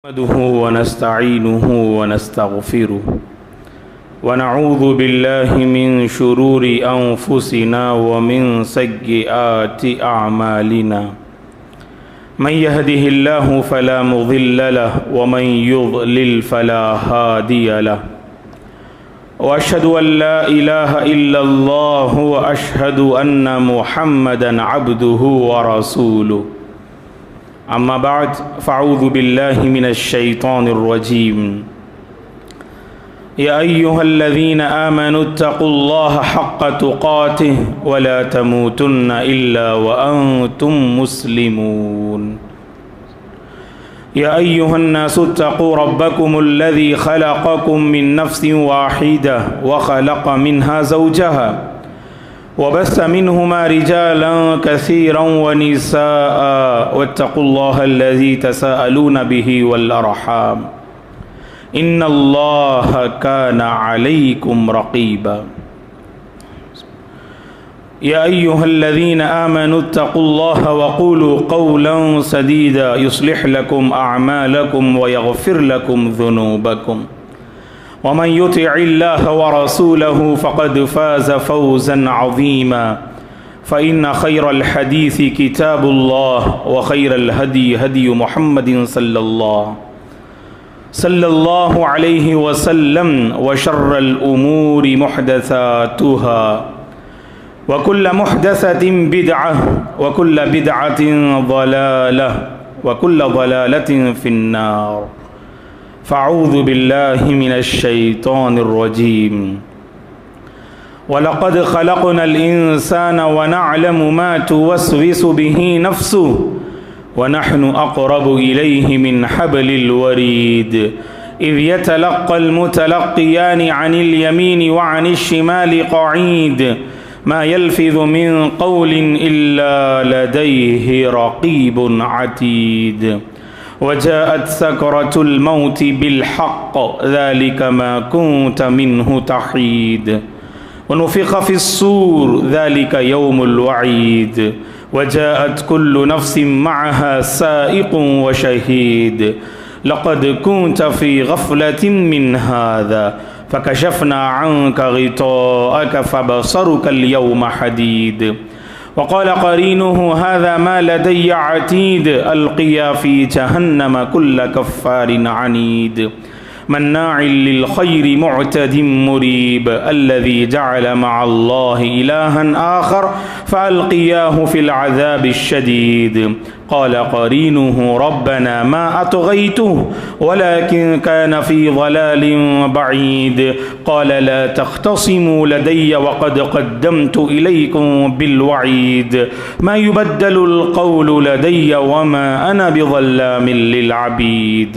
नहमदुहु व नस्तईनुहु व नस्तगफिरुहु व नऊज़ु बिल्लाहि मिन शुरूरि अंफुसिना व मिन सय्यिआति अअमालिना मन यहदिहिल्लाहु फला मुज़िल्ल लहु व मन युज़लिल फला हादिय लहु व अशहदु अन ला इलाहा इल्लल्लाहु व अशहदु अन्ना मुहम्मदन अब्दुहु व रसूलुहु। अम्मा बाद फ़अऊज़ु बिल्लाहि मिनश शैतानिर रजीम। या अय्युहल्लज़ीना आमनुत्तक़ुल्लाहा हक़्क़ तुक़ातिहि व ला तमूतुन्ना इल्ला व अंतुम मुस्लिमून। या अय्युहन्नासुत्तक़ू रब्बकुमुल्लज़ी ख़लक़कुम मिन नफ़्सिन वाहिदह व ख़लक़ मिन्हा ज़ौजहा वबस्स मिन्हुमा रिजालन कसीरन व निसाअ वत्तक़ुल्लाहल्लज़ी तसाअलून बिही वल अर्हाम इन्नल्लाह कान अलैकुम रक़ीबा। या अय्युहल्लज़ीना आमनुत्तक़ुल्लाहा वक़ूलू क़ौलन सदीदा युस्लिह लकुम अअमालकुम व यग़फ़िर लकुम ज़ुनूबकुम वमन युतिइल्लाह व रसूलहु फ़क़द फ़ाज़ फ़ौज़न अज़ीमा। फ़इन्न ख़ैरल हदीसी किताबुल्लाह व ख़ैरल हदी हदी मुहम्मदिन सल्लल्लाहु अलैहि वसल्लम व शर्रल उमूरि मुहदसातुहा व कुल्ल मुहदसतिन बिदअह व कुल्ल बिदअतिन ज़लालह व कुल्ल ज़लालतिन फ़िन्नार। फ़अऊज़ु बिल्लाहि मिनश शैतानिर रजीम। वलक़द ख़लक़नल इंसान व नअलमु मा तुवस्विसु बिही नफ़्सुहु व नहनु अक़रबु इलैहि मिन हब्लिल वरीद इज़ यतलक़्क़ल मुतलक़्क़ियानि अनिल यमीनि व अनिश शिमालि क़ईद मा यल्फ़िज़ु मिन क़ौलिन इल्ला लदैहि रक़ीबुन अतीद। वजाअत सकरतुल मौति बिलहक़्क़ ज़ालिका मा कुन्त मिन्हु तहीद वनुफ़िख़ फ़िस्सूर ज़ालिका यौमुल वईद वजाअत कुल्लु नफ़्सिन मअहा साइक़ुन व शहीद लक़द कुन्त फ़ी गफ़लतिन मिन हाज़ा फ़कशफ़ना अन्का ग़िताअक फ़बसरुकल यौम हदीद। वक़ाल क़रीनुहु हाज़ा मा लदय्य अतीद अल्क़िया फ़ी जहन्नम कुल्ल कफ़्फ़ारिन अनीद मन्नाइल लिल ख़ैरि मुअतदिम मुरीब अल्लज़ी जअल मअल्लाहि इलाहन आख़र फ़अल्क़ियाहु फ़िल अज़ाबिश शदीद। क़ाल क़रीनुहु रब्बना मा अतग़य्तुहु वलाकिन कान फ़ी ज़लालिन बईद क़ाल ला तख़्तसिमू लदय्य वक़द क़द्दमतु इलैकुम बिलवईद मा युबद्दलुल क़ौलु लदय्य वमा अना बिज़ल्लामिन लिल अबीद।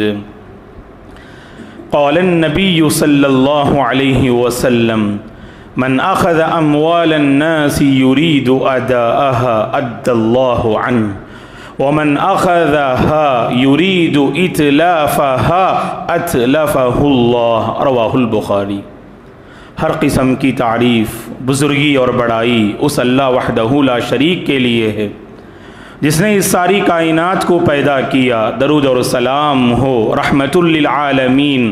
क़ाल नबी सल्लल्लाहु अलैहि वसल्लम मन अख़ज़ अम्वालन नासी युरीदु अदाअहा अद्दल्लाहु अन्हु वमन अख़ज़हा युरीदु इतलाफ़हा अतलफ़हुल्लाह रवाहुल बुख़ारी। हर किस्म की तारीफ़ बुज़ुर्गी और बड़ाई उस अल्लाह वहदहू ला शरीक के लिए है जिसने इस सारी कायनात को पैदा किया। दरूद और सलाम हो रहमतुल लिल आलमीन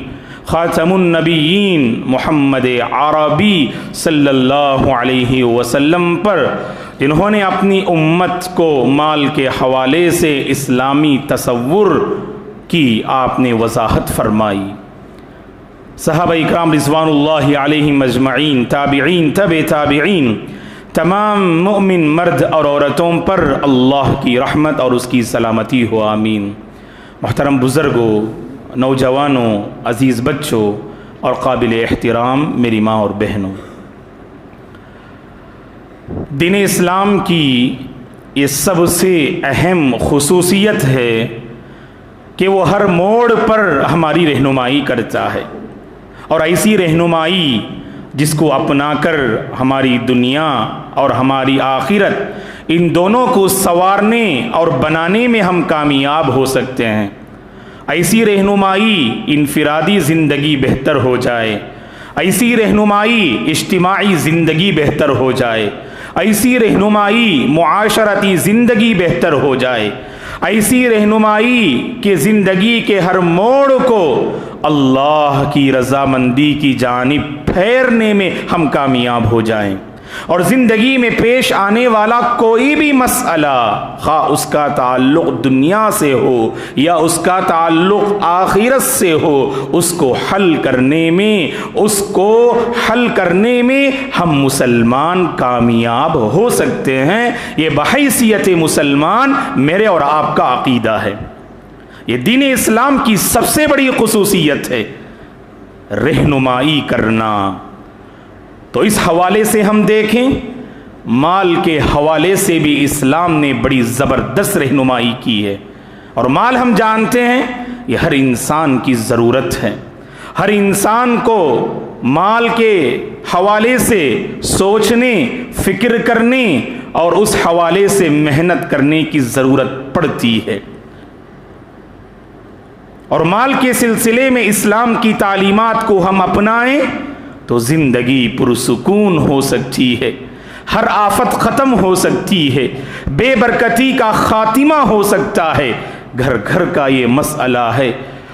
ख़ातमुन नबिय्यीन मुहम्मद अरबी सल्लल्लाहु अलैहि वसल्लम पर जिन्होंने अपनी उम्मत को माल के हवाले से इस्लामी तसव्वुर की आपने वज़ाहत फरमाई। सहाबा इकराम रिज़वानुल्लाहि अलैहिम अजमईन, ताबिईन, तबे ताबिईन, तमाम मुमिन मर्द और औरतों पर अल्लाह की रहमत और उसकी सलामती हो, आमीन। मोहतरम बुज़ुर्गों, नौजवानों, अज़ीज़ बच्चों और काबिल एहतराम मेरी माँ और बहनों, दीन इस्लाम की ये सबसे अहम खुसूसियत है कि वो हर मोड़ पर हमारी रहनुमाई करता है और ऐसी रहनुमाई जिसको अपनाकर हमारी दुनिया और हमारी आखिरत इन दोनों को संवारने और बनाने में हम कामयाब हो सकते हैं। ऐसी रहनुमाई इनफिरादी ज़िंदगी बेहतर हो जाए, ऐसी रहनुमाई इज्तिमाई ज़िंदगी बेहतर हो जाए, ऐसी रहनुमाई मुआशरती ज़िंदगी बेहतर हो जाए, ऐसी रहनुमाई कि ज़िंदगी के हर मोड़ को अल्लाह की रज़ामंदी की जानिब फेरने में हम कामयाब हो जाएं, और ज़िंदगी में पेश आने वाला कोई भी मसला, खा उसका ताल्लुक़ दुनिया से हो या उसका ताल्लुक़ आखिरत से हो, उसको हल करने में हम मुसलमान कामयाब हो सकते हैं। ये बहैसियत मुसलमान मेरे और आपका अक़ीदा है। ये दीन इस्लाम की सबसे बड़ी खुसूसियत है, रहनुमाई करना। तो इस हवाले से हम देखें, माल के हवाले से भी इस्लाम ने बड़ी ज़बरदस्त रहनुमाई की है। और माल हम जानते हैं ये हर इंसान की ज़रूरत है। हर इंसान को माल के हवाले से सोचने, फ़िक्र करने और उस हवाले से मेहनत करने की ज़रूरत पड़ती है। और माल के सिलसिले में इस्लाम की तालीमात को हम अपनाएं तो ज़िंदगी पुरसुकून हो सकती है, हर आफत ख़त्म हो सकती है, बेबरकती का ख़ातिमा हो सकता है। घर घर का ये मसला है।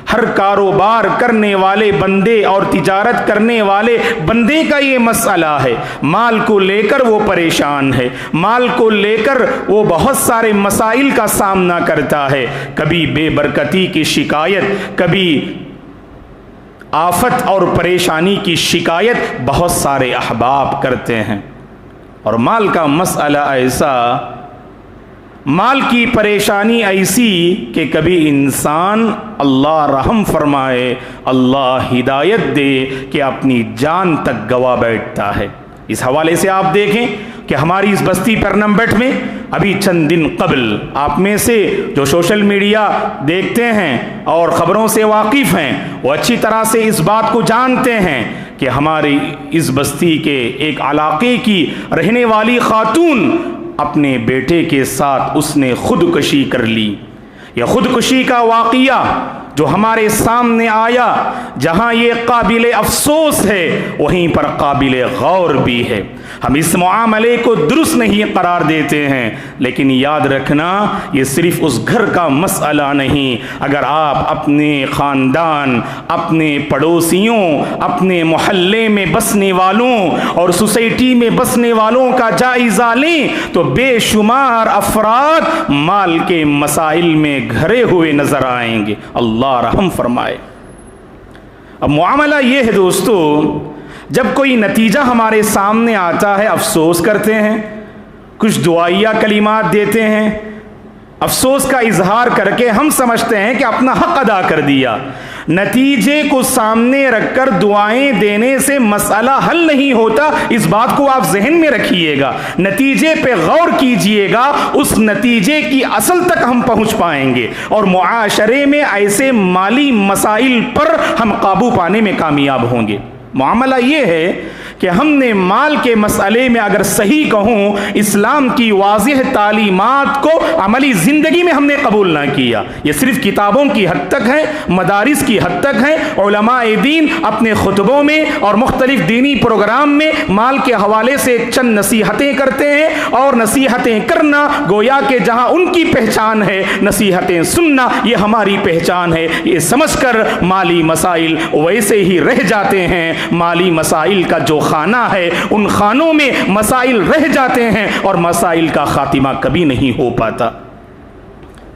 हर कारोबार करने वाले बंदे और तिजारत करने वाले बंदे का ये मसला है। माल को लेकर वो परेशान है, माल को लेकर वो बहुत सारे मसाइल का सामना करता है। कभी बेबरकती की शिकायत, कभी आफत और परेशानी की शिकायत बहुत सारे अहबाब करते हैं। और माल का मसला ऐसा, माल की परेशानी ऐसी कि कभी इंसान अल्लाह रहम फरमाए, अल्लाह हिदायत दे कि अपनी जान तक गवा बैठता है। इस हवाले से आप देखें कि हमारी इस बस्ती परनमबेट में अभी चंद दिन कबल, आप में से जो सोशल मीडिया देखते हैं और ख़बरों से वाकिफ़ हैं वो अच्छी तरह से इस बात को जानते हैं कि हमारी इस बस्ती के एक इलाके की रहने वाली खातून अपने बेटे के साथ उसने खुदकुशी कर ली। यह खुदकुशी का वाक़िया जो हमारे सामने आया, जहाँ ये काबिल अफसोस है वहीं पर काबिल गौर भी है। हम इस मामले को दुरुस्त नहीं करार देते हैं, लेकिन याद रखना ये सिर्फ उस घर का मसला नहीं। अगर आप अपने ख़ानदान, अपने पड़ोसियों, अपने मोहल्ले में बसने वालों और सोसाइटी में बसने वालों का जायज़ा लें तो बेशुमार अफराद माल के मसाइल में घरे हुए नज़र आएंगे। अल्लाह रहम फरमाए। अब मामला ये है दोस्तों, जब कोई नतीजा हमारे सामने आता है अफसोस करते हैं, कुछ दुआइया कलिमात देते हैं, अफसोस का इजहार करके हम समझते हैं कि अपना हक अदा कर दिया। नतीजे को सामने रखकर दुआएं देने से मसला हल नहीं होता, इस बात को आप जहन में रखिएगा। नतीजे पे गौर कीजिएगा, उस नतीजे की असल तक हम पहुंच पाएंगे और मुआशरे में ऐसे माली मसाइल पर हम काबू पाने में कामयाब होंगे। मामला ये है कि हमने माल के मसले में अगर सही कहूँ, इस्लाम की वाज़ेह तालीमात को अमली ज़िंदगी में हमने कबूल ना किया। ये सिर्फ किताबों की हद तक है, मदारिस की हद तक है। उलमाए दीन अपने खुतबों में और मुख्तलिफ दीनी प्रोग्राम में माल के हवाले से चंद नसीहतें करते हैं, और नसीहतें करना गोया के जहाँ उनकी पहचान है, नसीहतें सुनना ये हमारी पहचान है। ये समझकर माली मसाइल वैसे ही रह जाते हैं। माली मसाइल का जो खाना है, उन खानों में मसाइल रह जाते हैं और मसाइल का खातिमा कभी नहीं हो पाता।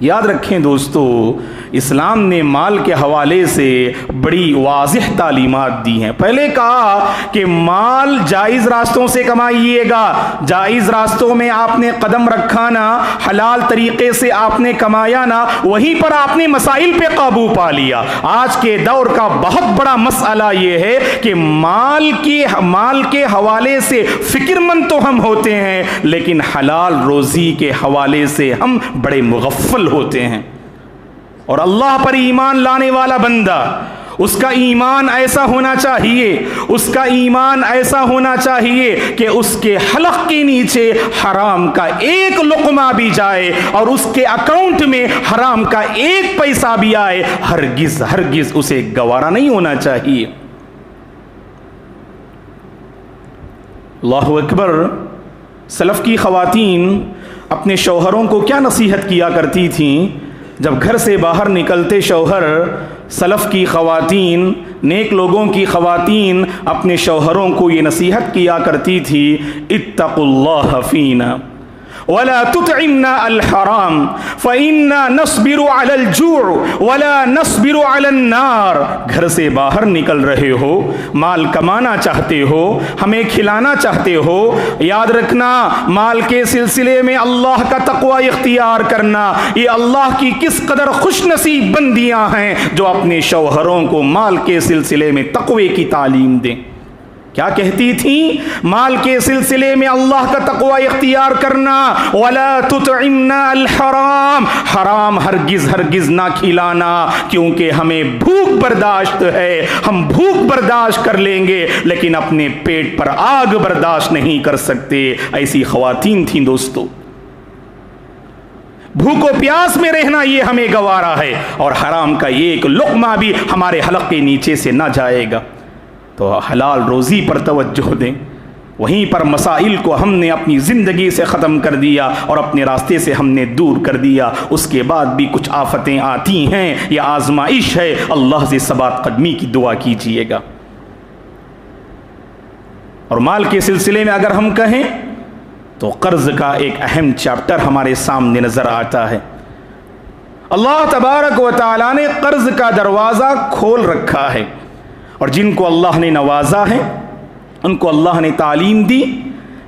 याद रखें दोस्तों, इस्लाम ने माल के हवाले से बड़ी वाज़ेह तालीमात दी हैं। पहले कहा कि माल जायज़ रास्तों से कमाइएगा, जायज़ रास्तों में आपने कदम रखा ना, हलाल तरीक़े से आपने कमाया ना, वहीं पर आपने मसाइल पे काबू पा लिया। आज के दौर का बहुत बड़ा मसला ये है कि माल के हवाले से फ़िक्रमंद तो हम होते हैं, लेकिन हलाल रोज़ी के हवाले से हम बड़े मुगफ़्फ़ल होते हैं। और अल्लाह पर ईमान लाने वाला बंदा, उसका ईमान ऐसा होना चाहिए, उसका ईमान ऐसा होना चाहिए कि उसके हलक के नीचे हराम का एक लुक़मा भी जाए और उसके अकाउंट में हराम का एक पैसा भी आए, हरगिज़ हरगिज़ उसे गवारा नहीं होना चाहिए। अल्लाहु अकबर। सलफ़ की ख़वातीन अपने शौहरों को क्या नसीहत किया करती थीं। जब घर से बाहर निकलते शौहर, सलफ़ की ख़वातीन, नेक लोगों की ख़वातीन अपने शौहरों को ये नसीहत किया करती थी, इत्तक़ुल्लाह फ़ीना वला तुतइमना अल हराम फ़इन्ना नस्बिरु अलल जूअ वला नस्बिरु अलन नार। घर से बाहर निकल रहे हो, माल कमाना चाहते हो, हमें खिलाना चाहते हो, याद रखना माल के सिलसिले में अल्लाह का तक़वा इख्तियार करना, ये अल्लाह की किस कदर खुशनसीब बंदियां हैं जो अपने शौहरों को माल के सिलसिले में तक़वे की तालीम दें। क्या कहती थी? माल के सिलसिले में अल्लाह का तक़वा इख्तियार करना, वला तुतइमना अल हराम, हराम हरगिज़ हरगिज़ ना खिलाना, क्योंकि हमें भूख बर्दाश्त है, हम भूख बर्दाश्त कर लेंगे लेकिन अपने पेट पर आग बर्दाश्त नहीं कर सकते। ऐसी ख़वातीन थीं दोस्तों। भूखो प्यास में रहना ये हमें गवारा है और हराम का एक लुक़मा भी हमारे हलक़ के नीचे से ना जाएगा। तो हलाल रोज़ी पर तवज्जो दें। वहीं पर मसाइल को हमने अपनी ज़िंदगी से ख़त्म कर दिया और अपने रास्ते से हमने दूर कर दिया, उसके बाद भी कुछ आफतें आती हैं, यह आजमाइश है। अल्लाह से सबात कदमी की दुआ कीजिएगा। और माल के सिलसिले में अगर हम कहें तो कर्ज़ का एक अहम चैप्टर हमारे सामने नज़र आता है। अल्लाह तबारक व तआला ने कर्ज़ का दरवाज़ा खोल रखा है और जिनको अल्लाह ने नवाजा है उनको अल्लाह ने तालीम दी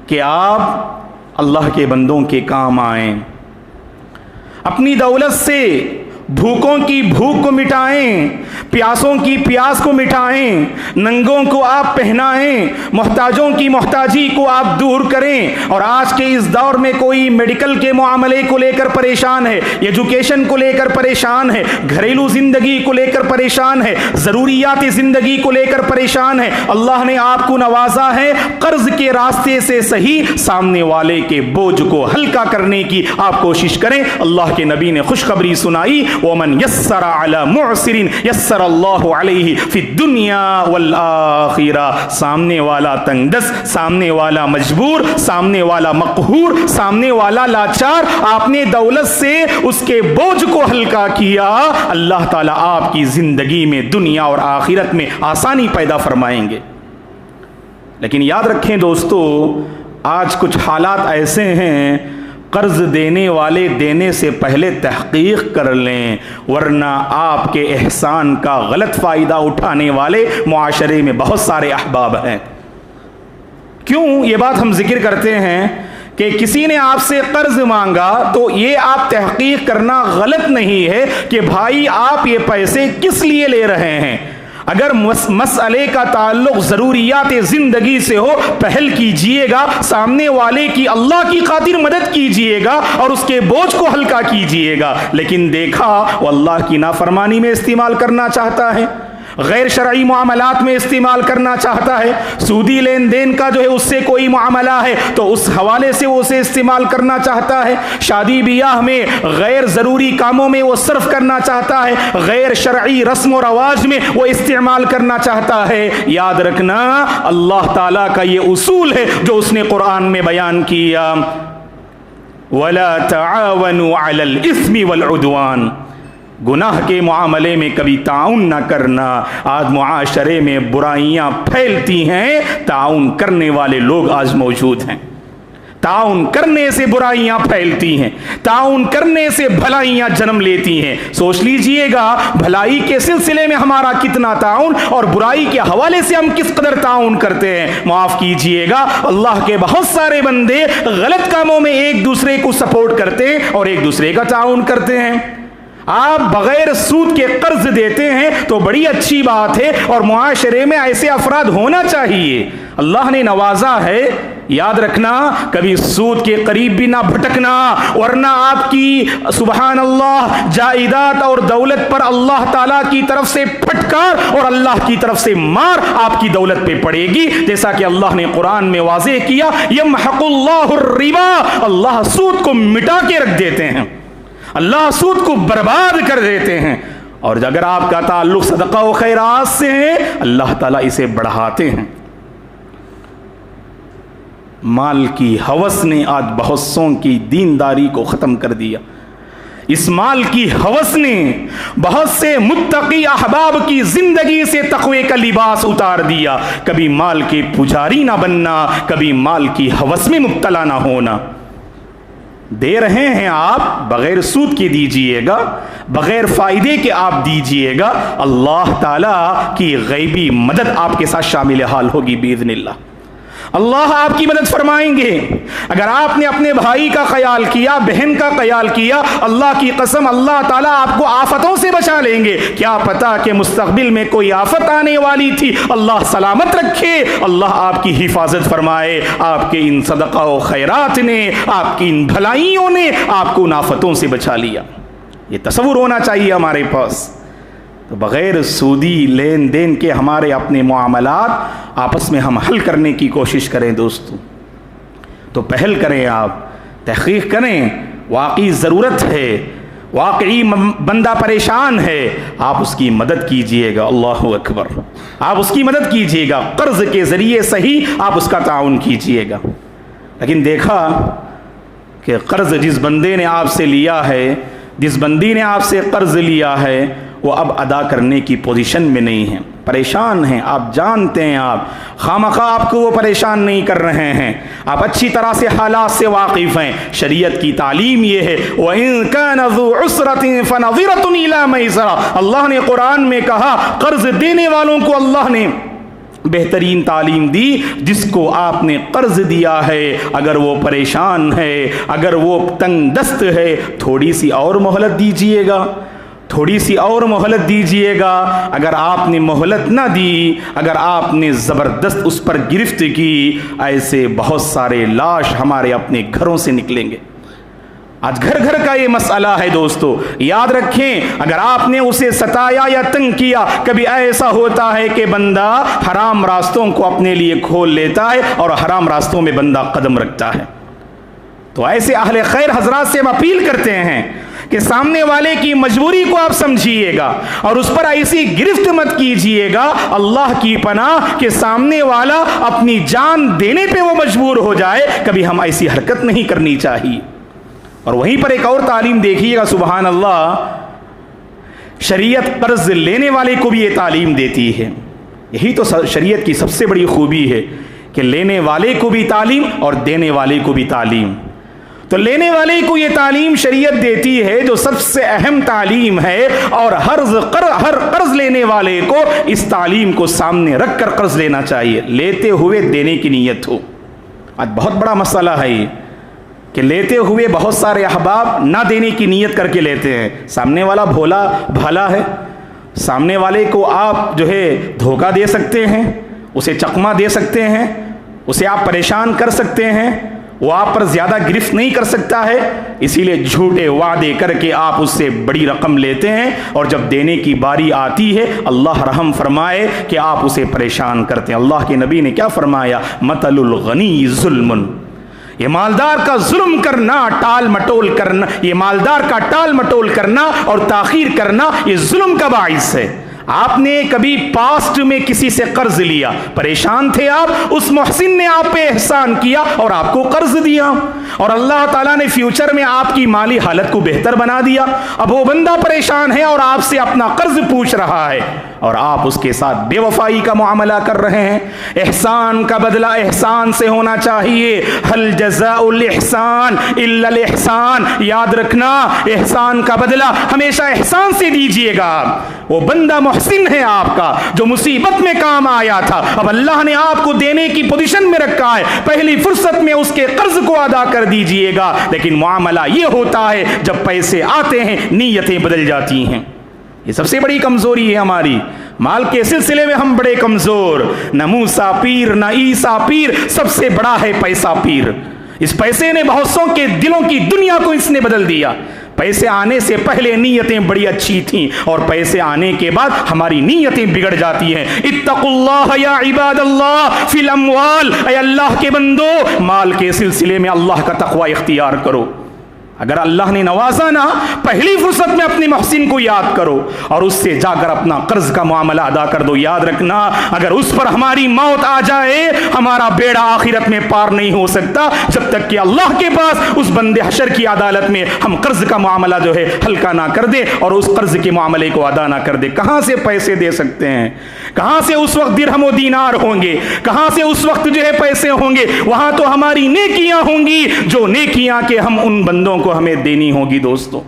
कि आप अल्लाह के बंदों के काम आएं, अपनी दौलत से भूखों की भूख को मिटाएं, प्यासों की प्यास को मिटाएं, नंगों को आप पहनाएं, मोहताजों की मोहताजी को आप दूर करें। और आज के इस दौर में कोई मेडिकल के मामले को लेकर परेशान है, एजुकेशन को लेकर परेशान है, घरेलू ज़िंदगी को लेकर परेशान है, ज़रूरियात ज़िंदगी को लेकर परेशान है, अल्लाह ने आपको नवाजा है, कर्ज़ के रास्ते से सही सामने वाले के बोझ को हल्का करने की आप कोशिश करें। अल्लाह के नबी ने खुशखबरी सुनाई, वमन यस्सरा अला मुअसिरिन यस्सरल्लाहु अलैहि फिद दुनिया वल आखिरा। सामने वाला तंगदस्त, सामने वाला मजबूर, सामने वाला मकहूर, सामने वाला लाचार, आपने दौलत से उसके बोझ को हल्का किया, अल्लाह ताला आपकी जिंदगी में दुनिया और आखिरत में आसानी पैदा फरमाएंगे। लेकिन याद रखें दोस्तों, आज कुछ हालात ऐसे हैं, कर्ज देने वाले देने से पहले तहकीक कर लें, वरना आपके एहसान का गलत फ़ायदा उठाने वाले मुआशरे में बहुत सारे अहबाब हैं। क्यों ये बात हम जिक्र करते हैं कि किसी ने आपसे कर्ज मांगा तो ये आप तहकीक करना गलत नहीं है कि भाई आप ये पैसे किस लिए ले रहे हैं। अगर मसले का ताल्लुक ज़रूरियात ज़िंदगी से हो, पहल कीजिएगा, सामने वाले की अल्लाह की खातिर मदद कीजिएगा और उसके बोझ को हल्का कीजिएगा। लेकिन देखा वो अल्लाह की नाफरमानी में इस्तेमाल करना चाहता है, गैर शरई मामलात में इस्तेमाल करना चाहता है, सूदी लेन देन का जो है उससे कोई मामला है तो उस हवाले से वो उसे इस्तेमाल करना चाहता है, शादी ब्याह में गैर ज़रूरी कामों में वो सर्फ करना चाहता है, गैर शरई रस्म और रवाज में वो इस्तेमाल करना चाहता है। याद रखना अल्लाह ताला का ये उसूल है जो उसने कुरान में बयान किया, वला तआवनु अलल इस्मि वल उद्वान, गुनाह के मामले में कभी ताउन ना करना। आज मुआशरे में बुराइयां फैलती हैं, ताउन करने वाले लोग आज मौजूद हैं। ताउन करने से बुराइयां फैलती हैं, ताउन करने से भलाइयां जन्म लेती हैं। सोच लीजिएगा भलाई के सिलसिले में हमारा कितना ताउन और बुराई के हवाले से हम किस कदर ताउन करते हैं। माफ कीजिएगा, अल्लाह के बहुत सारे बंदे गलत कामों में एक दूसरे को सपोर्ट करते हैं और एक दूसरे का ताउन करते हैं। आप बगैर सूद के कर्ज देते हैं तो बड़ी अच्छी बात है और मुआशरे में ऐसे अफराद होना चाहिए। अल्लाह ने नवाजा है, याद रखना कभी सूद के करीब भी ना भटकना, वरना आपकी सुबहान अल्लाह जायदाद और दौलत पर अल्लाह ताला की तरफ से फटकार और अल्लाह की तरफ से मार आपकी दौलत पे पड़ेगी। जैसा कि अल्लाह ने कुरान में वाज़ेह किया, यमहकुल्लाहु रिबा, अल्लाह सूद को मिटा के रख देते हैं, अल्लाह सूद को बर्बाद कर देते हैं। और अगर आपका ताल्लुक सदका व खैरात से है, अल्लाह ताला इसे बढ़ाते हैं। माल की हवस ने आज बहुत सौ की दीनदारी को ख़त्म कर दिया। इस माल की हवस ने बहुत से मुत्तकी अहबाब की जिंदगी से तक़वे का लिबास उतार दिया। कभी माल के पुजारी ना बनना, कभी माल की हवस में मुब्तला ना होना। दे रहे हैं आप, बगैर सूद के दीजिएगा, बगैर फ़ायदे के आप दीजिएगा। अल्लाह ताला की गैबी मदद आपके साथ शामिल हाल होगी बिइज़्निल्लाह। अल्लाह आपकी मदद फरमाएंगे। अगर आपने अपने भाई का ख्याल किया, बहन का ख्याल किया, अल्लाह की कसम अल्लाह ताला आपको आफतों से बचा लेंगे। क्या पता कि मुस्तकबिल में कोई आफत आने वाली थी, अल्लाह सलामत रखे, अल्लाह आपकी हिफाजत फरमाए। आपके इन सदका व खैरात ने, आपकी इन भलाइयों ने आपको उन आफतों से बचा लिया। ये तसव्वुर होना चाहिए हमारे पास। तो बग़ैर सूदी लेन देन के हमारे अपने मामलात आपस में हम हल करने की कोशिश करें दोस्तों। तो पहल करें, आप तहक़ीक़ करें, वाकई ज़रूरत है, वाकई बंदा परेशान है, आप उसकी मदद कीजिएगा। अल्लाहु अकबर। आप उसकी मदद कीजिएगा, कर्ज़ के ज़रिए सही आप उसका ताउन कीजिएगा। लेकिन देखा कि कर्ज़ जिस बंदे ने आपसे लिया है, जिस बंदी ने आपसे कर्ज़ लिया है, वो अब अदा करने की पोजीशन में नहीं है, परेशान हैं। आप जानते हैं, आप खामखा आपको वो परेशान नहीं कर रहे हैं, आप अच्छी तरह से हालात से वाकिफ़ हैं। शरीयत की तालीम ये है, व इन कान ज़ू उसरतिन फनज़िरतुन इला मैसरा। अल्लाह ने कुरान में कहा, कर्ज देने वालों को अल्लाह ने बेहतरीन तालीम दी। जिसको आपने कर्ज दिया है, अगर वो परेशान है, अगर वो तंग दस्त है, थोड़ी सी और मोहलत दीजिएगा, थोड़ी सी और मोहलत दीजिएगा। अगर आपने मोहलत ना दी, अगर आपने ज़बरदस्त उस पर गिरफ्त की, ऐसे बहुत सारे लाश हमारे अपने घरों से निकलेंगे। आज घर घर का ये मसला है दोस्तों, याद रखें। अगर आपने उसे सताया या तंग किया, कभी ऐसा होता है कि बंदा हराम रास्तों को अपने लिए खोल लेता है और हराम रास्तों में बंदा कदम रखता है। तो ऐसे अहले खैर हजरात से हम अपील करते हैं कि सामने वाले की मजबूरी को आप समझिएगा और उस पर ऐसी गिरफ्त मत कीजिएगा, अल्लाह की पनाह, कि सामने वाला अपनी जान देने पे वो मजबूर हो जाए। कभी हम ऐसी हरकत नहीं करनी चाहिए। और वहीं पर एक और तालीम देखिएगा, सुबहान अल्लाह, शरीयत कर्ज लेने वाले को भी ये तालीम देती है। यही तो शरीयत की सबसे बड़ी खूबी है कि लेने वाले को भी तालीम और देने वाले को भी तालीम। तो लेने वाले को ये तालीम शरीयत देती है जो सबसे अहम तालीम है, और हर कर्ज लेने वाले को इस तालीम को सामने रख कर कर्ज लेना चाहिए, लेते हुए देने की नीयत हो। आज बहुत बड़ा मसला है ये कि लेते हुए बहुत सारे अहबाब ना देने की नीयत करके लेते हैं। सामने वाला भोला भाला है, सामने वाले को आप जो है धोखा दे सकते हैं, उसे चकमा दे सकते हैं, उसे आप परेशान कर सकते हैं, वो आप पर ज़्यादा गिरफ्त नहीं कर सकता है। इसीलिए झूठे वादे करके आप उससे बड़ी रकम लेते हैं, और जब देने की बारी आती है, अल्लाह रहम फरमाए कि आप उसे परेशान करते हैं। अल्लाह के नबी ने क्या फरमाया, मतलुल गनी जुल्मुन। ये मालदार का जुल्म करना, टाल मटोल करना, ये मालदार का टाल मटोल करना और ताखीर करना, ये जुल्म का बाइस है। आपने कभी पास्ट में किसी से कर्ज लिया, परेशान थे आप, उस मोहसिन ने आप पे एहसान किया और आपको कर्ज दिया, और अल्लाह ताला ने फ्यूचर में आपकी माली हालत को बेहतर बना दिया। अब वो बंदा परेशान है और आपसे अपना कर्ज पूछ रहा है, और आप उसके साथ बेवफाई का मुआमला कर रहे हैं। एहसान का बदला एहसान से होना चाहिए। हल जज़ाउल इहसान इल्लल इहसान। याद रखना, एहसान का बदला हमेशा एहसान से दीजिएगा। वो बंदा मोहसिन है आपका, जो मुसीबत में काम आया था, अब अल्लाह ने आपको देने की पोजीशन में रखा है, पहली फुर्सत में उसके कर्ज को अदा कर दीजिएगा। लेकिन मामला ये होता है, जब पैसे आते हैं नीयतें बदल जाती हैं। ये सबसे बड़ी कमजोरी है हमारी। माल के सिलसिले में हम बड़े कमजोर, न मूसा पीर न ईसा पीर, सबसे बड़ा है पैसा पीर। इस पैसे ने बहुत सौ के दिलों की दुनिया को इसने बदल दिया। पैसे आने से पहले नीयतें बड़ी अच्छी थीं, और पैसे आने के बाद हमारी नीयतें बिगड़ जाती हैं। इत्तकुल्लाह या इबादल्लाह फिल अम्वाल। ऐ अल्लाह के बंदो, माल के सिलसिले में अल्लाह का तक़वा इख्तियार करो। अगर अल्लाह ने नवाजा ना, पहली फुर्सत में अपने मोहसिन को याद करो और उससे जाकर अपना कर्ज का मामला अदा कर दो। याद रखना, अगर उस पर हमारी मौत आ जाए, हमारा बेड़ा आखिरत में पार नहीं हो सकता जब तक कि अल्लाह के पास उस बंदे हशर की अदालत में हम कर्ज का मामला जो है हल्का ना कर दे और उस कर्ज के मामले को अदा ना कर दे। कहां से पैसे दे सकते हैं, कहां से उस वक्त दिरहम और दीनार होंगे, कहां से उस वक्त जो है पैसे होंगे? वहां तो हमारी नेकियां होंगी, जो नेकियां के हम उन बंदों को हमें देनी होगी। दोस्तों,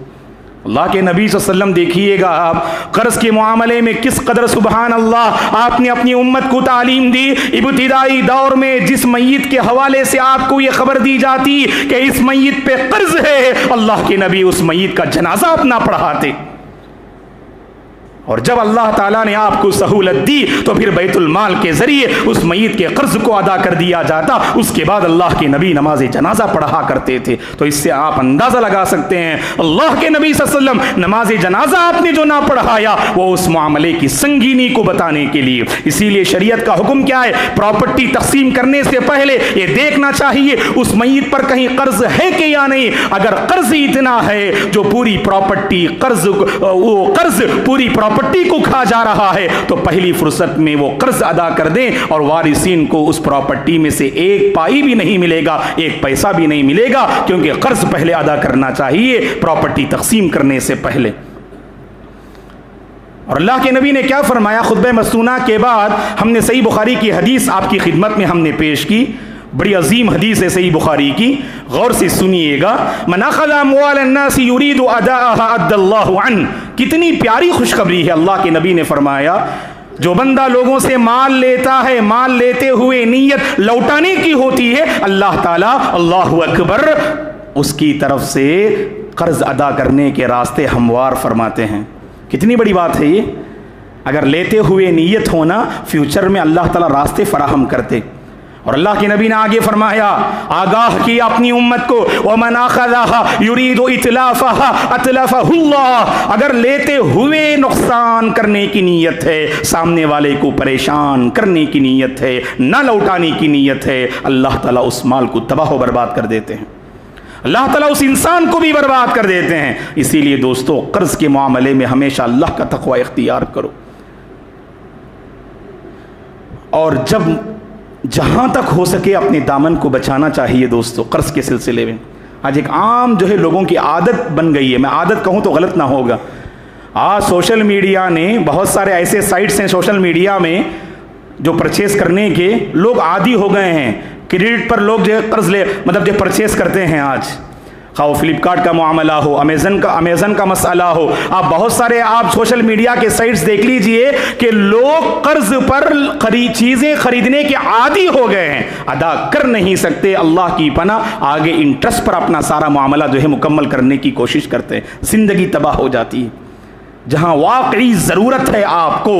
अल्लाह के नबी सल्लल्लाहु अलैहि वसल्लम देखिएगा आप कर्ज के मामले में किस कदर सुबहान अल्लाह आपने अपनी उम्मत को तालीम दी। इब्तिदाई दौर में जिस मय्यत के हवाले से आपको यह खबर दी जाती कि इस मय्यत पे कर्ज है, अल्लाह के नबी उस मय्यत का जनाजा अपना पढ़ाते। और जब अल्लाह ताला ने आपको सहूलत दी तो फिर बैतुल माल के जरिए उस मय्यत के कर्ज को अदा कर दिया जाता। उसके बाद अल्लाह के नबी नमाज जनाजा पढ़ा करते थे। तो इससे आप अंदाजा लगा सकते हैं अल्लाह के नबी सल्लल्लाहु अलैहि वसल्लम नमाज जनाजा आपने जो ना पढ़ाया वो उस मामले की संगीनी को बताने के लिए। इसीलिए शरीयत का हुक्म क्या है? प्रॉपर्टी तकसीम करने से पहले ये देखना चाहिए उस मय्यत पर कहीं कर्ज है कि या नहीं। अगर कर्ज इतना है जो पूरी प्रॉपर्टी वो कर्ज पूरी प्रॉपर्टी को खा जा रहा है तो पहली फुर्सत में वो कर्ज अदा कर दें और वारिसीन को उस प्रॉपर्टी में से एक पाई भी नहीं मिलेगा, एक पैसा भी नहीं मिलेगा, क्योंकि कर्ज पहले अदा करना चाहिए प्रॉपर्टी तकसीम करने से पहले। और अल्लाह के नबी ने क्या फरमाया? खुतबा मस्तूना के बाद हमने सही बुखारी की हदीस आपकी खिदमत में हमने पेश की। बड़ी अजीम हदीस है सही बुखारी की, गौर से सुनिएगा। मन अखज़ अम्वाल अन्नास युरीदु अदाअहा अद्दल्लाहु अन। कितनी प्यारी खुशखबरी है। अल्लाह के नबी ने फरमाया जो बंदा लोगों से माल लेता है, माल लेते हुए नीयत लौटाने की होती है, अल्लाह ताला अल्लाहु अकबर उसकी तरफ से कर्ज अदा करने के रास्ते हमवार फरमाते हैं। कितनी बड़ी बात है ये। अगर लेते हुए नीयत होना, फ्यूचर में अल्लाह ताला रास्ते फराहम करते। और अल्लाह के नबी ने आगे फरमाया, आगाह किया अपनी उम्मत को, वमन अखज़हा युरीदु इतलाफहा अतलफहुल्लाह। अगर लेते हुए नुकसान करने की नीयत है, सामने वाले को परेशान करने की नीयत है, ना लौटाने की नीयत है, अल्लाह ताला उस माल को तबाह व बर्बाद कर देते हैं। अल्लाह ताला उस इंसान को भी बर्बाद कर देते हैं। इसीलिए दोस्तों, कर्ज के मामले में हमेशा अल्लाह का तक़वा इख्तियार करो। और जब जहां तक हो सके अपने दामन को बचाना चाहिए। दोस्तों, कर्ज के सिलसिले में आज एक आम जो है लोगों की आदत बन गई है। मैं आदत कहूं तो गलत ना होगा। आज सोशल मीडिया ने बहुत सारे ऐसे साइट्स हैं सोशल मीडिया में जो परचेस करने के लोग आदी हो गए हैं। क्रेडिट पर लोग जो कर्ज जो परचेस करते हैं आज, खाओ फ्लिपकार्ट का मामला हो, अमेज़न का मसला हो, आप बहुत सारे आप सोशल मीडिया के साइट्स देख लीजिए कि लोग कर्ज पर चीज़ें खरीदने के आदी हो गए हैं, अदा कर नहीं सकते। अल्लाह की पनाह, आगे इंटरेस्ट पर अपना सारा मामला जो है मुकम्मल करने की कोशिश करते हैं। ज़िंदगी तबाह हो जाती है। जहाँ वाकई ज़रूरत है आपको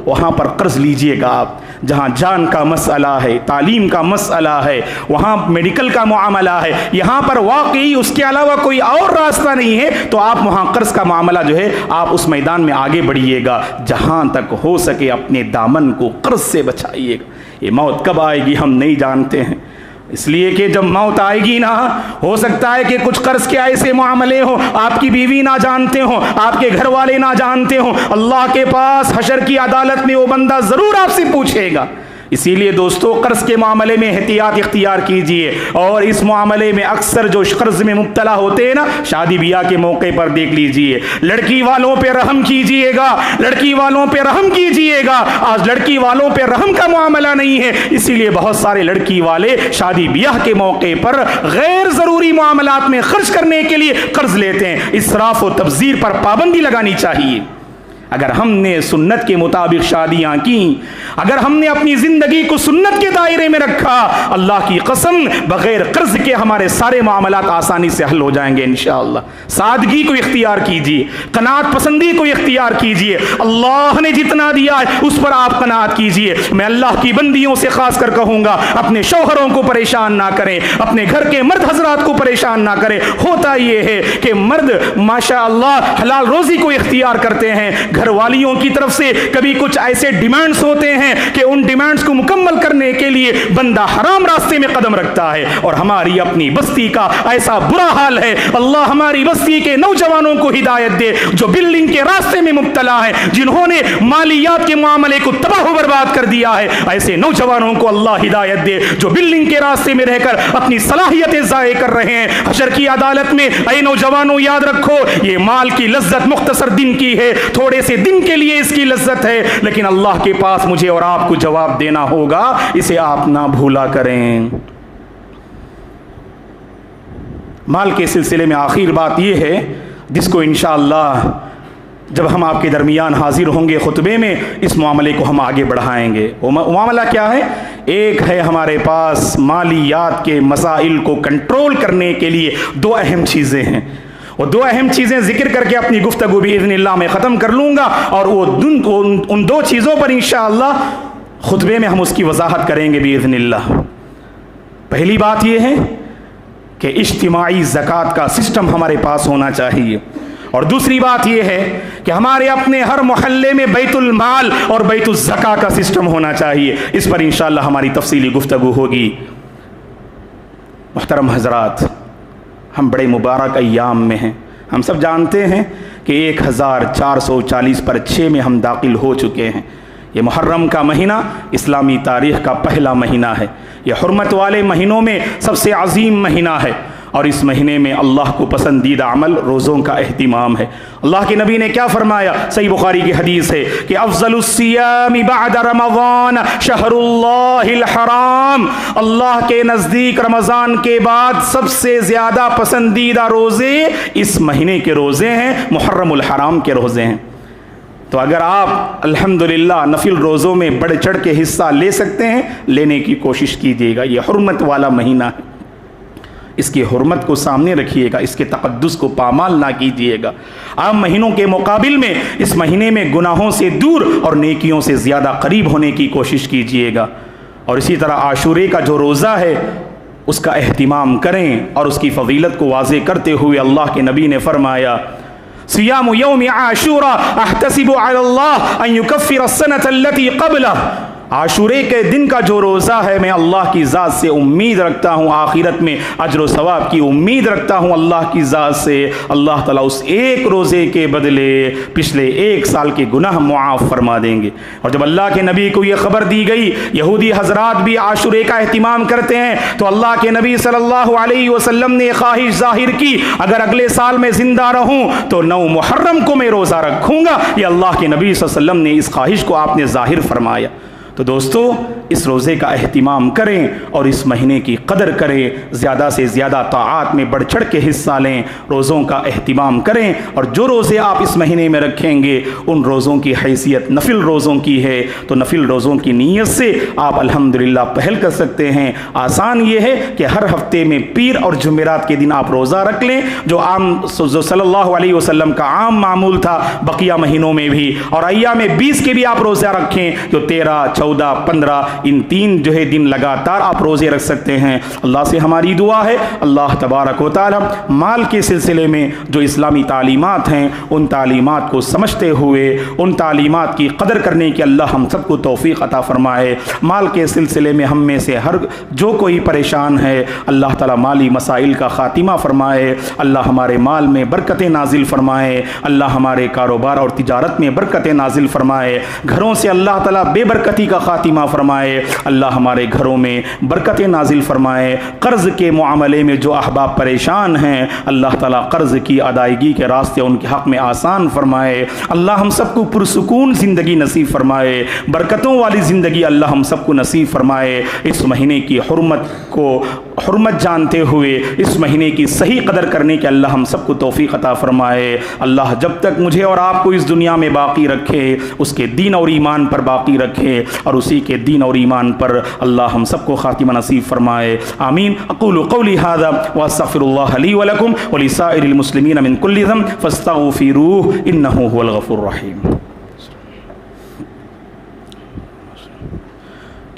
वहाँ पर कर्ज लीजिएगा आप। जहाँ जान का मसला है, तालीम का मसला है, वहाँ मेडिकल का मामला है, यहाँ पर वाकई उसके अलावा कोई और रास्ता नहीं है तो आप वहाँ कर्ज का मामला जो है आप उस मैदान में आगे बढ़िएगा। जहाँ तक हो सके अपने दामन को कर्ज से बचाइएगा। ये मौत कब आएगी हम नहीं जानते हैं, इसलिए कि जब मौत आएगी ना, हो सकता है कि कुछ कर्ज के ऐसे मामले हो आपकी बीवी ना जानते हो, आपके घर वाले ना जानते हो। अल्लाह के पास हशर की अदालत में वो बंदा ज़रूर आपसे पूछेगा। इसीलिए दोस्तों, कर्ज के मामले में एहतियात इख्तियार कीजिए। और इस मामले में अक्सर जो कर्ज में मुब्तला होते हैं ना, शादी ब्याह के मौके पर देख लीजिए, लड़की वालों पे रहम कीजिएगा, लड़की वालों पे रहम कीजिएगा। आज लड़की वालों पे रहम का मामला नहीं है, इसीलिए बहुत सारे लड़की वाले शादी ब्याह के मौके पर गैर ज़रूरी मामलात में खर्च करने के लिए कर्ज लेते हैं। इसराफ और तब्ज़ीर पर पाबंदी लगानी चाहिए। अगर हमने सुन्नत के मुताबिक शादियां की, अगर हमने अपनी जिंदगी को सुन्नत के दायरे में रखा, अल्लाह की कसम बगैर कर्ज के हमारे सारे मामलात आसानी से हल हो जाएंगे इंशाअल्लाह। सादगी को इख्तियार कीजिए, कनात पसंदी को इख्तियार कीजिए। अल्लाह ने जितना दिया है उस पर आप कनात कीजिए। मैं अल्लाह की बंदियों से खास कर कहूंगा, अपने शौहरों को परेशान ना करें, अपने घर के मर्द हजरात को परेशान ना करें। होता यह है कि मर्द माशा अल्लाह हलाल रोजी को इख्तियार करते हैं, घर घर वालियों की तरफ से कभी कुछ ऐसे डिमांड्स होते हैं कि उन डिमांड्स को मुकम्मल करने के लिए बंदा हराम रास्ते में कदम रखता है। और हमारी अपनी बस्ती का ऐसा बुरा हाल है। अल्लाह हमारी बस्ती के नौजवानों को हिदायत दे जो बिल्डिंग के रास्ते में मुब्तला है, जिन्होंने मालियात के मामले को तबाह बर्बाद कर दिया है। ऐसे नौजवानों को अल्लाह हिदायत दे जो बिल्डिंग के रास्ते में रहकर अपनी सलाहियतें ज़ाये कर रहे हैं। हशर की अदालत में ऐ नौजवानों याद रखो, ये माल की लज्जत मुख्तसर दिन की है, थोड़े से दिन के लिए इसकी लज्जत है, लेकिन अल्लाह के पास मुझे और आपको जवाब देना होगा, इसे आप ना भूला करें। माल के सिलसिले में आखिर बात यह है जिसको इंशाअल्लाह जब हम आपके दरमियान हाजिर होंगे खुतबे में, इस मामले को हम आगे बढ़ाएंगे। वो मामला क्या है? एक है हमारे पास मालियात के मसाइल को कंट्रोल करने के लिए दो अहम चीज़ें हैं। वो दो अहम चीज़ें जिक्र करके अपनी गुफ्तगू भी इज़्निल्लाह में ख़त्म कर लूँगा, और उन दो चीज़ों पर इंशाअल्लाह खुतबे में हम उसकी वजाहत करेंगे भी इज़्निल्लाह। पहली बात यह है कि इज्तिमाई ज़कात का सिस्टम हमारे पास होना चाहिए, और दूसरी बात यह है कि हमारे अपने हर मोहल्ले में बैतुल माल और बैतुल ज़का का सिस्टम होना चाहिए। इस पर इंशाअल्लाह हमारी तफसीली गुफ्तगू होगी। मुहतरम हज़रात, हम बड़े मुबारक अय्याम में हैं। हम सब जानते हैं कि 1440 पर 6 में हम दाखिल हो चुके हैं। ये मुहर्रम का महीना इस्लामी तारीख़ का पहला महीना है। ये हुर्मत वाले महीनों में सबसे अजीम महीना है, और इस महीने में अल्लाह को पसंदीदा अमल रोज़ों का एहतिमाम है। अल्लाह के नबी ने क्या फरमाया? सही बुखारी की हदीस है कि अफ़ज़लुस्सियामी बअद रमज़ान शहरुल्लाहिल हराम। अल्लाह के नज़दीक रमज़ान के बाद सबसे ज़्यादा पसंदीदा रोज़े इस महीने के रोज़े हैं, मुहर्रमुल हराम के रोज़े हैं। तो अगर आप अल्हम्दुलिल्लाह नफिल रोज़ों में बढ़ चढ़ के हिस्सा ले सकते हैं, लेने की कोशिश कीजिएगा। ये हुर्मत वाला महीना है, इसकी हुर्मत को सामने रखिएगा, इसके तक़द्दुस को पामाल ना कीजिएगा। आम महीनों के मुकाबिल में इस महीने में गुनाहों से दूर और नेकियों से ज़्यादा करीब होने की कोशिश कीजिएगा। और इसी तरह आशूरे का जो रोज़ा है उसका एहतिमाम करें, और उसकी फ़ज़ीलत को वाज़े करते हुए अल्लाह के नबी ने फरमाया, सियामु यौम आशूरा अहतसिबु अलल्लाह अन युकफ्फिर अस्सनत अल्लती क़ब्लह। आशूरे के दिन का जो रोज़ा है, मैं अल्लाह की ज़ात से उम्मीद रखता हूँ, आखिरत में अज्र व सवाब की उम्मीद रखता हूँ अल्लाह की ज़ात से। अल्लाह ताला उस एक रोज़े के बदले पिछले 1 साल के गुनाह मुआफ़ फरमा देंगे। और जब अल्लाह के नबी को ये ख़बर दी गई यहूदी हज़रात भी आशूरे का एहतिमाम करते हैं, तो अल्लाह के नबी सल्लल्लाहु अलैहि वसल्लम ने ख्वाहिश ज़ाहिर की, अगर अगले साल में ज़िंदा रहूँ तो 9 मुहर्रम को मैं रोज़ा रखूँगा। ये अल्लाह के नबी सल्लल्लाहु अलैहि वसल्लम ने इस ख्वाहिश को आपने ज़ाहिर फरमाया। तो दोस्तों, इस रोज़े का एहतिमाम करें और इस महीने की कदर करें, ज़्यादा से ज़्यादा ताआत में बढ़ चढ़ के हिस्सा लें, रोज़ों का एहतिमाम करें। और जो रोज़े आप इस महीने में रखेंगे उन रोज़ों की हैसियत नफिल रोज़ों की है, तो नफिल रोज़ों की नीयत से आप अल्हम्दुलिल्लाह पहल कर सकते हैं। आसान ये है कि हर हफ्ते में पीर और जुमेरात के दिन आप रोज़ा रख लें, जो सल्लल्लाहु अलैहि वसल्लम का आम मामूल था बकिया महीनों में भी। और अय्याम 20 के भी आप रोज़ा रखें, जो 13, 14, 15 इन 3 जो है दिन लगातार आप रोज़े रख सकते हैं। अल्लाह से हमारी दुआ है अल्लाह तबारक व तआला माल के सिलसिले में जो इस्लामी तालीमात हैं उन तालीमात को समझते हुए उन तालीमात की कदर करने की अल्लाह हम सबको तौफीक अता फरमाए। माल के सिलसिले में हम में से हर जो कोई परेशान है अल्लाह ताला माली मसाइल का ख़ातिमा फरमाए। अल्लाह हमारे माल में बरकतें नाजिल फरमाए। अल्लाह हमारे कारोबार और तिजारत में बरकतें नाजिल फरमाए। घरों से अल्लाह ताला बेबरकती का ख़ातिमा फरमाए। अल्लाह हमारे घरों में बरकतें नाजिल फरमाए। कर्ज़ के मामले में जो अहबाब परेशान हैं अल्लाह ताला कर्ज़ की अदायगी के रास्ते उनके हक़ में आसान फरमाए। अल्लाह हम सबको पुरसुकून ज़िंदगी नसीब फरमाए, बरकतों वाली ज़िंदगी अल्लाह हम सबको नसीब फरमाए। इस महीने की हुर्मत जानते हुए इस महीने की सही कदर करने के अल्लाह हम सबको तौफीक अता फरमाए। अल्लाह जब तक मुझे और आपको इस दुनिया में बाकी रखे उसके दीन और ईमान पर बाकी रखे, और उसी के दीन और ईमान पर अल्लाह हम सबको खातिमा नसीब फरमाए। आमीन। अक़ूलु क़ौली हाज़ा व अस्तग़फ़िरुल्लाह ली व लकुम व लिसाइरिल मुस्लिमीन मिन कुल्लि ज़ंब फ़स्तग़फ़िरूहु इन्नहु हुवल गफ़ूरुर रहीम।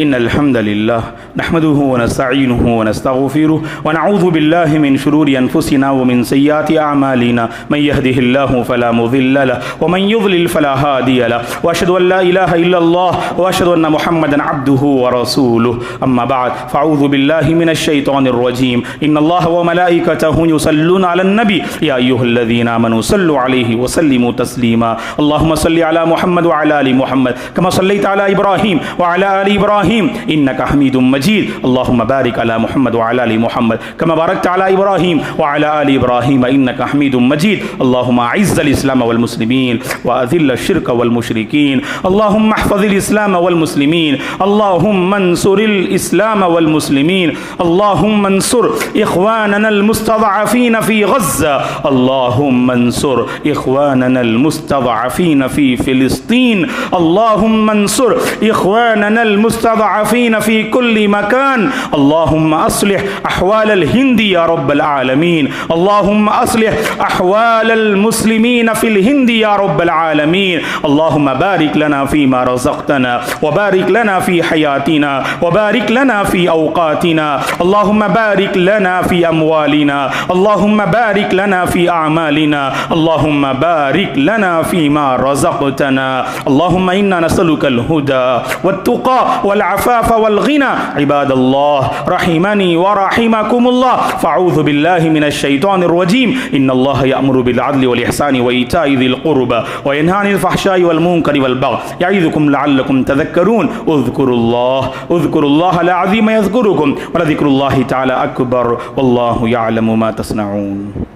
इन्नल हम्दलिल्लाह नहमदुहु व नस्तईनुहु व नस्तगफिरुह व नऊज़ु बिल्लाहि मिन शुरूरि अनफुसिना व मिन सय्यिआति अअमालिना मन यहदिहिल्लाहु फला मुज़िल्ल लहु व मन युज़लिल फला हादिय लहु व अशहदु अल्ला इलाहा इल्लल्लाह व अशहदु अन्ना मुहम्मदन अब्दुहु व रसूलुहु अम्मा बाद फ़अऊज़ु बिल्लाहि मिनश शैतानिर रजीम इन्नल्लाहा व मलाइकतहु युसल्लूना अलन नबी या अय्युहल्लज़ीना आमनू सल्लु अलैहि व सल्लिमू तस्लीमा अल्लाहुम्मा सल्लि अला मुहम्मद व अला आलि मुहम्मद कमा सल्लैता अला इब्राहीम व अला आलि इब्राहीम इन्नका हमीदुम मजीद अल्लाहुम्मा बारिक अला मुहम्मद व अला आलि मुहम्मद कमा बारकता अला इब्राहीम व अला आलि इब्राहीम इन्नका हमीदुम मजीद अल्लाहुम्मा अइज़्ज़िल इस्लाम वल मुस्लिमीन व अज़िल्ल शिर्क वल मुशरिकीन अल्लाहुम्मा अहफ़ज़िल इस्लाम वल मुस्लिमीन अल्लाहुम्मा अंसुरिल इस्लाम वल मुस्लिमीन अल्लाहुम्मा अंसुर इख़वानना अल मुस्तज़अफ़ीन फ़ी गज़्ज़ा अल्लाहुम्मा अंसुर इख़वानना अल मुस्तज़अफ़ीन फ़ी फ़िलिस्तीन अल्लाहुम्मा अंसुर इख़वानना अल मुस्तज़अफ़ीन फ़ी कुल्लि मकान अल्लाहुम्मा अस्लिह अहवाल अल हिंद या रब्बल आलमीन अल्लाहुम्मा अस्लिह अहवाल अल मुस्लिमीन फ़िल हिंद या रब्बल आलमीन अल्लाहुम्मा बारिक लना फ़ीमा रज़क़तना व बारिक लना फ़ी हयातिना व बारिक लना फ़ी औक़ातिना अल्लाहुम्मा बारिक लना फ़ी अमवालिना अल्लाहुम्मा बारिक लना फ़ी अअमालिना अल्लाहुम्मा बारिक लना फ़ीमा रज़क़तना अल्लाहुम्मा इन्ना नसअलुकल हुदा वत्तुक़ा वल अफ़ाफ़ वल गिना इबादल्लाह रहिमनी व रहिमकुमुल्लाह फ़अऊज़ु बिल्लाहि मिनश शैतानिर रजीम इन्नल्लाह यअमुरु बिल अदलि वल इहसानि व ईताइ ज़िल क़ुर्बा व यन्हा अनिल फ़हशाइ वल मुनकरि वल बग़य यइज़ुकुम लअल्लकुम तज़क्करून उज़्कुरुल्लाह अल अज़ीम यज़्कुरुकुम व लज़िक्रुल्लाहि तआला अकबर वल्लाहु यअलमु मा तस्नऊन।